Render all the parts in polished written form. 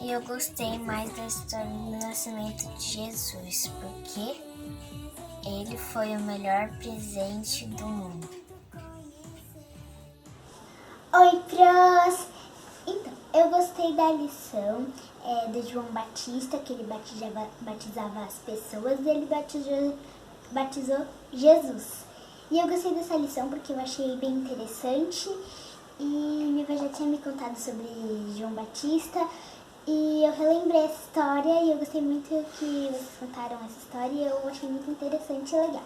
eu gostei mais da história do nascimento de Jesus, porque ele foi o melhor presente do mundo. Oi, Pros! Então, eu gostei da lição do João Batista, que ele batizava as pessoas e ele batizou Jesus. E eu gostei dessa lição porque eu achei bem interessante e minha avó já tinha me contado sobre João Batista e eu relembrei essa história e eu gostei muito que vocês contaram essa história e eu achei muito interessante e legal.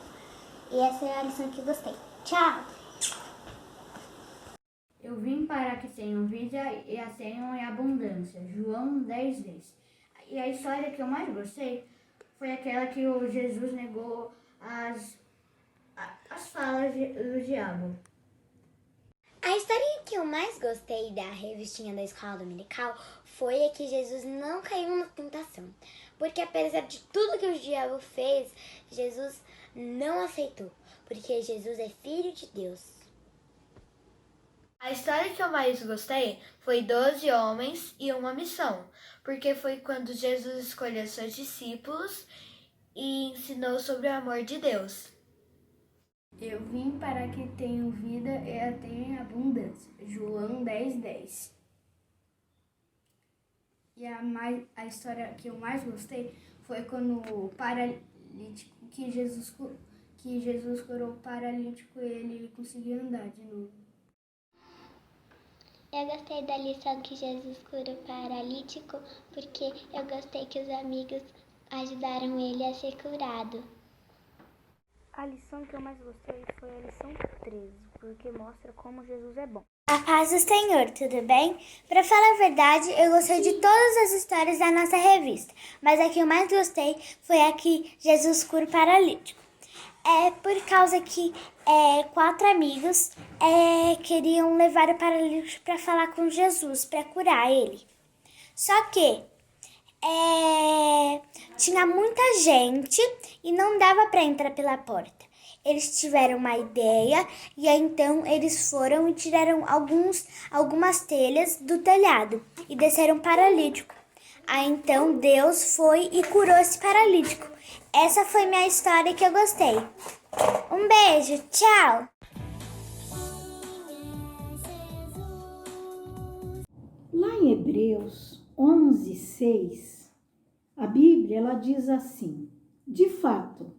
E essa é a lição que eu gostei. Tchau! Eu vim para que tenham vida e a tenham em abundância. João 10:10. E a história que eu mais gostei foi aquela que o Jesus negou as falas do diabo. A história que eu mais gostei da revistinha da escola dominical foi a que Jesus não caiu na tentação. Porque apesar de tudo que o diabo fez, Jesus não aceitou. Porque Jesus é filho de Deus. A história que eu mais gostei foi 12 homens e uma missão, porque foi quando Jesus escolheu seus discípulos e ensinou sobre o amor de Deus. Eu vim para que tenham vida e a tenham em abundância. João 10:10. E a história que eu mais gostei foi quando o paralítico, que Jesus curou o paralítico e ele conseguiu andar de novo. Eu gostei da lição que Jesus curou o paralítico, porque eu gostei que os amigos ajudaram ele a ser curado. A lição que eu mais gostei foi a lição 13, porque mostra como Jesus é bom. A paz do Senhor, tudo bem? Pra falar a verdade, eu gostei de todas as histórias da nossa revista, mas a que eu mais gostei foi a que Jesus cura o paralítico. É por causa que 4 amigos queriam levar o paralítico para falar com Jesus, para curar ele. Só que tinha muita gente e não dava para entrar pela porta. Eles tiveram uma ideia e aí, então eles foram e tiraram algumas telhas do telhado e desceram o paralítico. Aí então Deus foi e curou esse paralítico. Essa foi minha história que eu gostei. Um beijo, tchau! Lá em Hebreus 11:6, a Bíblia ela diz assim: de fato,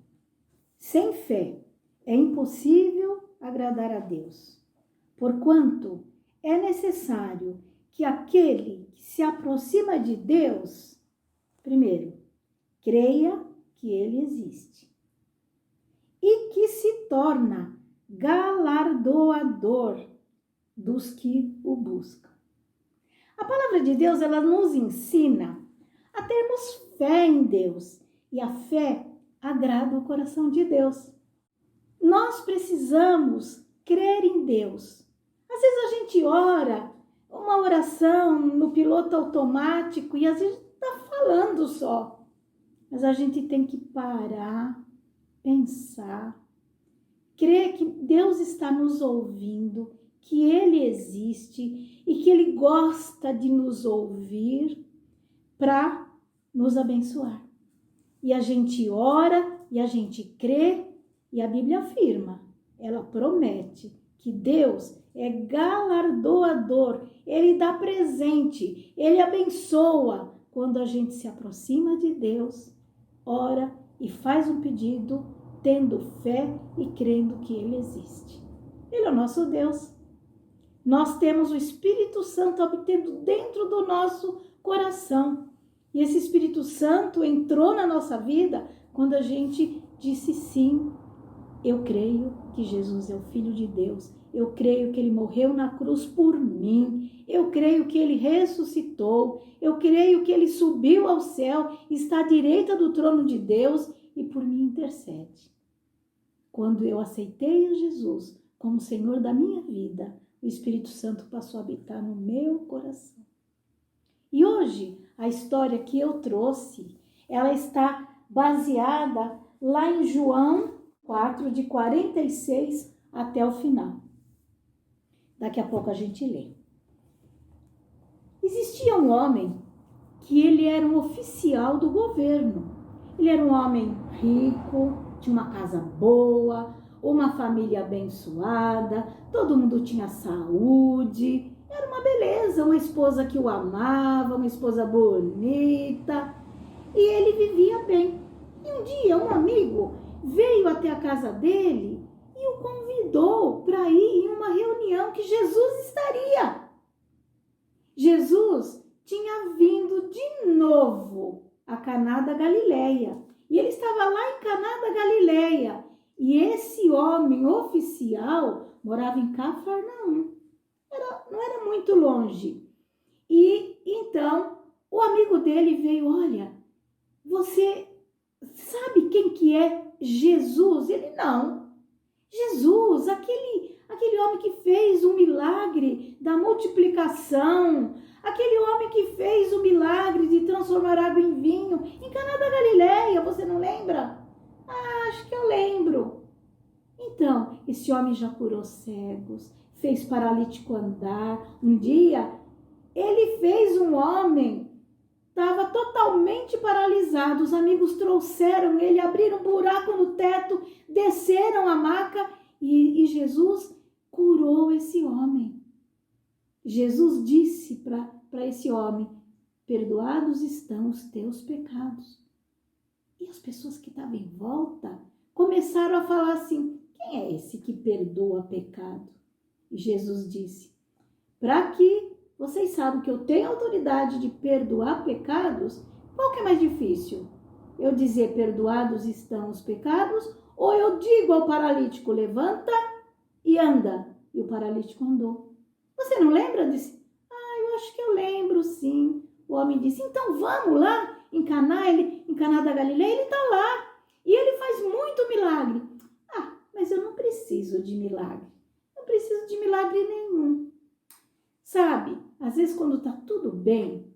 sem fé é impossível agradar a Deus, porquanto é necessário que aquele que se aproxima de Deus, primeiro, creia que ele existe e que se torna galardoador dos que o buscam. A palavra de Deus, ela nos ensina a termos fé em Deus, e a fé agrada o coração de Deus. Nós precisamos crer em Deus. Às vezes a gente ora uma oração no piloto automático e às vezes está falando só. Mas a gente tem que parar, pensar, crer que Deus está nos ouvindo, que Ele existe e que Ele gosta de nos ouvir para nos abençoar. E a gente ora e a gente crê e a Bíblia afirma, ela promete que Deus é galardoador, Ele dá presente, Ele abençoa quando a gente se aproxima de Deus, ora e faz um pedido, tendo fé e crendo que Ele existe. Ele é o nosso Deus. Nós temos o Espírito Santo habitando dentro do nosso coração. E esse Espírito Santo entrou na nossa vida quando a gente disse sim. Eu creio que Jesus é o Filho de Deus. Eu creio que Ele morreu na cruz por mim. Eu creio que Ele ressuscitou. Eu creio que Ele subiu ao céu, está à direita do trono de Deus e por mim intercede. Quando eu aceitei a Jesus como Senhor da minha vida, o Espírito Santo passou a habitar no meu coração. E hoje, a história que eu trouxe, ela está baseada lá em João 4, de 46 até o final. Daqui a pouco a gente lê. Existia um homem que ele era um oficial do governo. Ele era um homem rico, tinha uma casa boa, uma família abençoada, todo mundo tinha saúde, era uma beleza, uma esposa que o amava, uma esposa bonita, e ele vivia bem. E um dia um amigo veio até a casa dele e o convidou para ir em uma reunião que Jesus estaria. Jesus tinha vindo de novo a Caná da Galileia. E ele estava lá em Caná da Galileia. E esse homem oficial morava em Cafarnaum. Não era muito longe. E então o amigo dele veio, olha, você sabe quem que é Jesus? Ele, não. Jesus, aquele homem que fez o milagre da multiplicação, aquele homem que fez o milagre de transformar água em vinho em Caná da Galileia, você não lembra? Ah, acho que eu lembro. Então, esse homem já curou cegos, fez paralítico andar. Um dia, ele fez um homem, estava totalmente paralisado. Os amigos trouxeram ele, abriram um buraco no teto, desceram a maca e Jesus curou esse homem. Jesus disse para esse homem, perdoados estão os teus pecados. E as pessoas que estavam em volta começaram a falar assim, quem é esse que perdoa pecado? E Jesus disse, para que vocês sabem que eu tenho autoridade de perdoar pecados, qual que é mais difícil? Eu dizer perdoados estão os pecados, ou eu digo ao paralítico, levanta e anda. E o paralítico andou. Você não lembra disso? Ah, eu acho que eu lembro, sim. O homem disse, então vamos lá em Caná, em Caná da Galileia, ele está lá. E ele faz muito milagre. Ah, mas eu não preciso de milagre. Não preciso de milagre nenhum. Sabe, às vezes quando está tudo bem,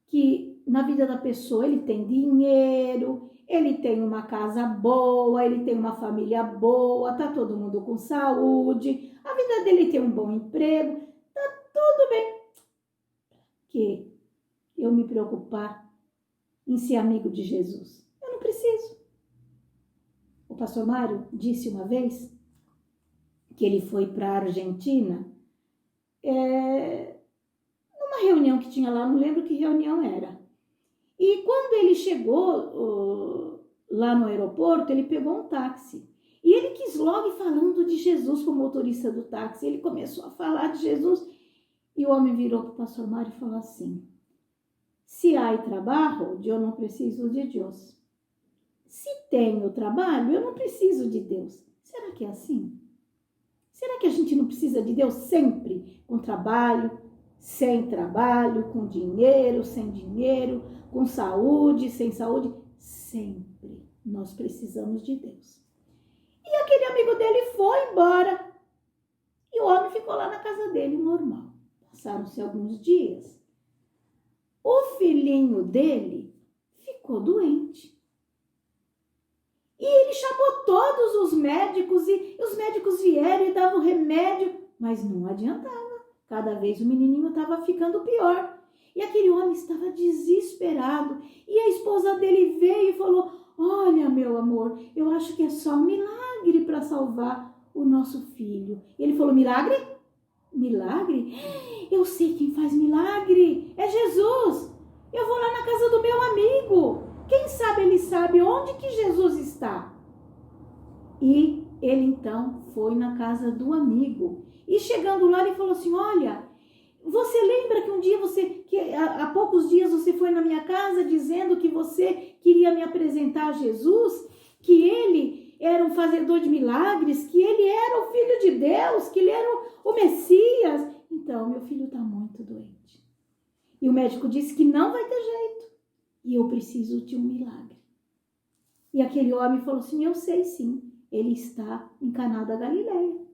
que na vida da pessoa ele tem dinheiro, ele tem uma casa boa, ele tem uma família boa, tá todo mundo com saúde, a vida dele tem um bom emprego, tá tudo bem. Que eu me preocupar em ser amigo de Jesus? Eu não preciso. O pastor Mário disse uma vez que ele foi para a Argentina, numa reunião que tinha lá, não lembro que reunião era. E quando ele chegou lá no aeroporto, ele pegou um táxi. E ele quis logo ir falando de Jesus com o motorista do táxi. Ele começou a falar de Jesus. E o homem virou para o pastor Mário e falou assim, se há trabalho, eu não preciso de Deus. Se tenho trabalho, eu não preciso de Deus. Será que é assim? Será que a gente não precisa de Deus sempre? Com trabalho, sem trabalho, com dinheiro, sem dinheiro, com saúde, sem saúde? Sempre nós precisamos de Deus. E aquele amigo dele foi embora. E o homem ficou lá na casa dele, normal. Passaram-se alguns dias. O filhinho dele ficou doente. E ele chamou todos os médicos e os médicos vieram e davam remédio, mas não adiantava. Cada vez o menininho estava ficando pior. E aquele homem estava desesperado. E a esposa dele veio e falou, olha, meu amor, eu acho que é só um milagre para salvar o nosso filho. E ele falou, milagre? Milagre? Eu sei quem faz milagre. É Jesus. Eu vou lá na casa do meu amigo. Quem sabe ele sabe onde que Jesus está. E ele então foi na casa do amigo. E chegando lá ele falou assim, olha, você lembra que um dia há poucos dias você foi na minha casa dizendo que você queria me apresentar a Jesus? Que ele era um fazedor de milagres? Que ele era o Filho de Deus? Que ele era o Messias? Então, meu filho está muito doente. E o médico disse que não vai ter jeito. E eu preciso de um milagre. E aquele homem falou assim, eu sei sim, ele está em Caná da Galileia.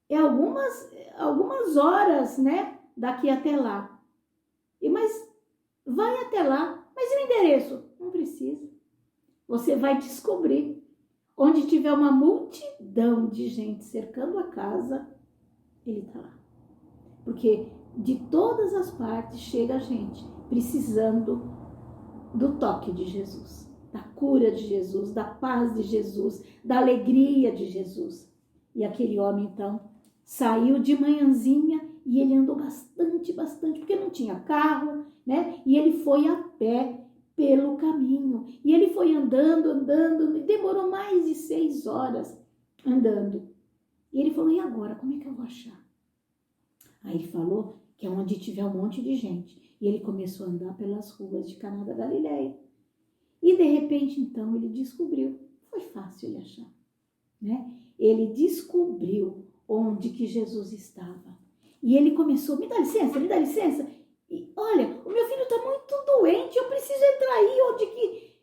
É algumas horas, né, daqui até lá. Mas vai até lá. Mas e o endereço? Não precisa. Você vai descobrir. Onde tiver uma multidão de gente cercando a casa, ele está lá. Porque de todas as partes chega gente precisando do toque de Jesus, da cura de Jesus, da paz de Jesus, da alegria de Jesus. E aquele homem, então, saiu de manhãzinha e ele andou bastante, porque não tinha carro, né? E ele foi a pé pelo caminho. E ele foi andando, e demorou mais de 6 horas andando. E ele falou, e agora, como é que eu vou achar? Aí ele falou que é onde tiver um monte de gente. E ele começou a andar pelas ruas de Caná da Galileia. E de repente, então, ele descobriu. Foi fácil ele achar, né? Ele descobriu onde que Jesus estava. E ele começou, me dá licença. E, olha, o meu filho está muito doente, eu preciso entrar aí onde que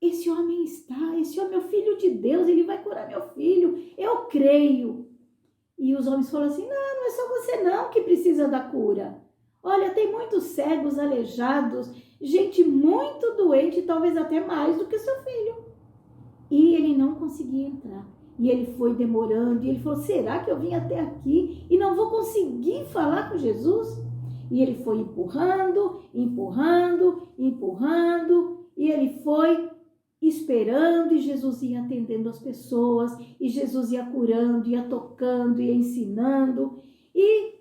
esse homem está. Esse homem é o filho de Deus, ele vai curar meu filho, eu creio. E os homens falaram assim, não é só você não que precisa da cura. Olha, tem muitos cegos, aleijados, gente muito doente, talvez até mais do que seu filho. E ele não conseguia entrar. E ele foi demorando, e ele falou, será que eu vim até aqui e não vou conseguir falar com Jesus? E ele foi empurrando, e ele foi esperando, e Jesus ia atendendo as pessoas, e Jesus ia curando, ia tocando, ia ensinando, e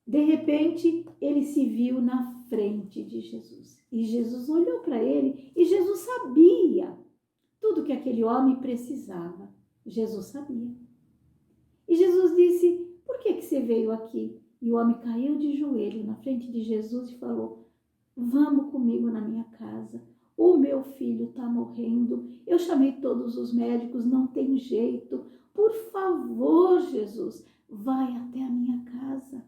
de repente ele se viu na frente de Jesus. E Jesus olhou para ele, e Jesus sabia tudo que aquele homem precisava. Jesus sabia. E Jesus disse, por que você veio aqui? E o homem caiu de joelho na frente de Jesus e falou, vamos comigo na minha casa. O meu filho está morrendo. Eu chamei todos os médicos, não tem jeito. Por favor, Jesus, vai até a minha casa.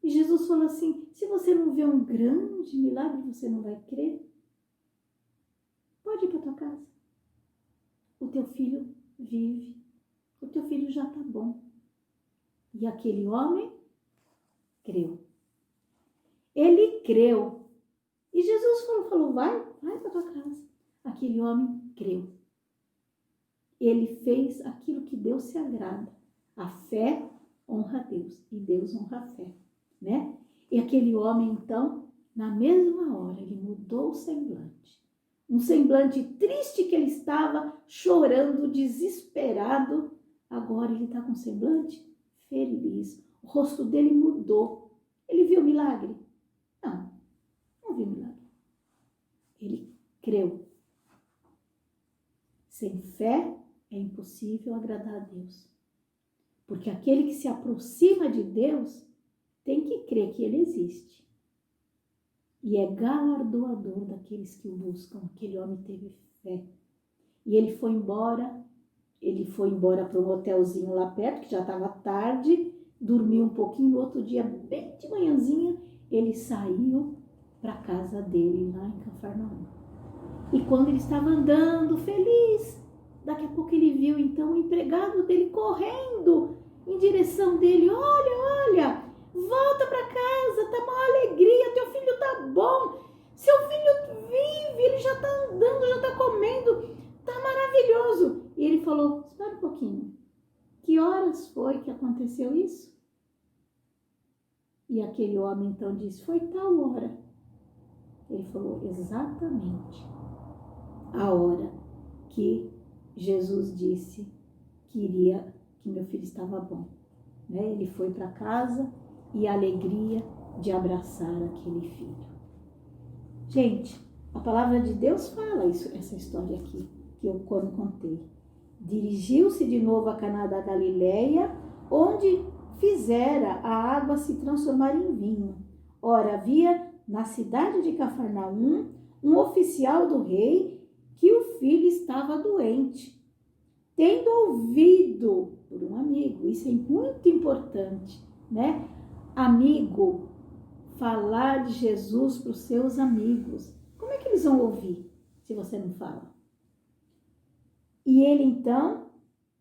E Jesus falou assim, se você não vê um grande milagre, você não vai crer. Pode ir para tua casa. O teu filho vive. O teu filho já está bom. E aquele homem creu. Ele creu. E Jesus falou, vai para tua casa. Aquele homem creu. Ele fez aquilo que Deus se agrada. A fé honra a Deus e Deus honra a fé, né? E aquele homem, então, na mesma hora, ele mudou o semblante. Um semblante triste que ele estava, chorando, desesperado. Agora ele está com um semblante feliz. O rosto dele mudou. Ele viu o milagre? Não viu milagre. Ele creu. Sem fé é impossível agradar a Deus. Porque aquele que se aproxima de Deus tem que crer que ele existe. E é galardoador daqueles que o buscam. Aquele homem teve fé. E ele foi embora. Ele foi embora para um hotelzinho lá perto, que já estava tarde. Dormiu um pouquinho. No outro dia, bem de manhãzinha, ele saiu para a casa dele, lá em Cafarnaum. E quando ele estava andando, feliz, daqui a pouco ele viu, então, o empregado dele correndo em direção dele. Olha, volta para casa, tá uma alegria, teu filho tá bom, seu filho vive, ele já tá andando, já tá comendo, tá maravilhoso. E ele falou, espera um pouquinho, que horas foi que aconteceu isso? E aquele homem então disse, foi tal hora. Ele falou, exatamente a hora que Jesus disse que meu filho estava bom, né? Ele foi para casa e a alegria de abraçar aquele filho. Gente, a palavra de Deus fala essa história aqui, que eu contei. Dirigiu-se de novo a Caná da Galileia, onde fizera a água se transformar em vinho. Ora, havia na cidade de Cafarnaum um oficial do rei que o filho estava doente. Tendo ouvido por um amigo, isso é muito importante, né? Amigo, falar de Jesus para os seus amigos. Como é que eles vão ouvir se você não fala? E ele então,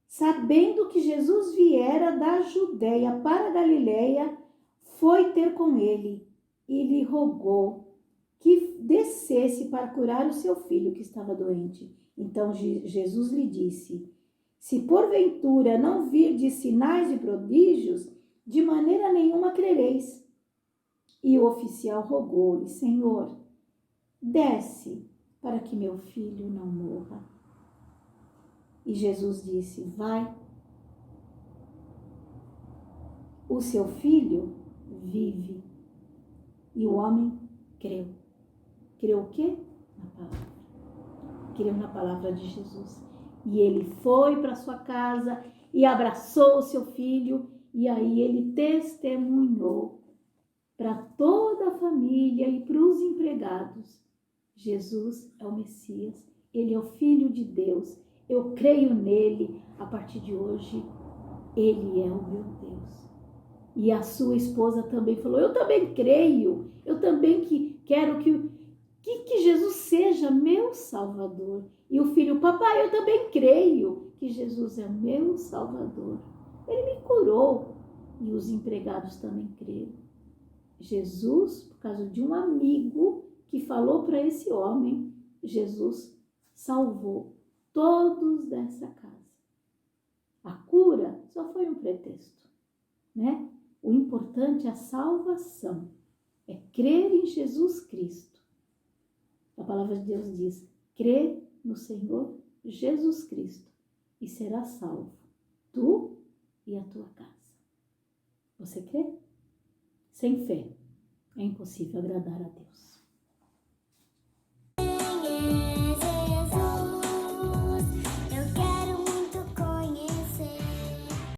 sabendo que Jesus viera da Judéia para a Galileia, foi ter com ele e lhe rogou que descesse para curar o seu filho que estava doente. Então Jesus lhe disse, se porventura não virdes sinais e prodígios, de maneira nenhuma crereis. E o oficial rogou-lhe: Senhor, desce para que meu filho não morra. E Jesus disse: vai, o seu filho vive. E o homem creu. Creu o quê? Na palavra. Creu na palavra de Jesus. E ele foi para sua casa e abraçou o seu filho, e aí ele testemunhou para toda a família e para os empregados: Jesus é o Messias, ele é o Filho de Deus, eu creio nele, a partir de hoje ele é o meu Deus. E a sua esposa também falou: eu também creio, eu também quero que Jesus seja meu Salvador. E o filho: papai, eu também creio que Jesus é meu Salvador. Ele me curou. E os empregados também creram. Jesus, por causa de um amigo que falou para esse homem, Jesus salvou todos dessa casa. A cura só foi um pretexto, né? O importante é a salvação, é crer em Jesus Cristo. A palavra de Deus diz: crê no Senhor Jesus Cristo e serás salvo, tu e a tua casa. Você crê? Sem fé é impossível agradar a Deus.